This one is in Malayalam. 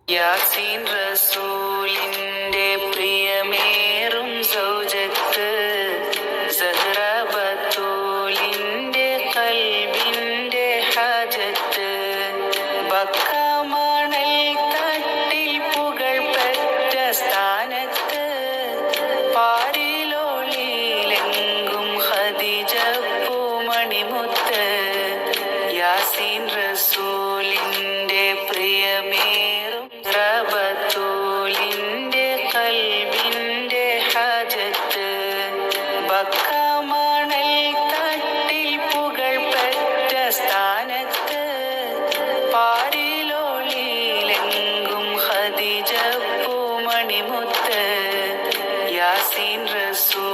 യാസീൻ റസൂലിന്റെ പ്രിയമേറും സൗജത്ത് സഹ്റ ബത്തൂലിന്റെ കൽബിന്റെ ഹാജത്ത് ബക്ക മണൽ തട്ടിൽ പുകഴ്പെറ്റ സ്ഥാനത്ത് പാരിലോളിലെങ്കും ഖദീജ പൂമണിമുത്ത് യാസീൻ റസൂലിന്റെ പ്രിയമേറും ബത്തൂലിന്റെ കൽബിന്റെ ഹാജത്ത് ബക്ക മണൽ തട്ടിൽ പുകഴ്പെറ്റ സ്ഥാനത്ത് പാരിലോളിലെങ്കും ഖദീജ പൂമണിമുത്ത് യാസീൻ റസൂൽ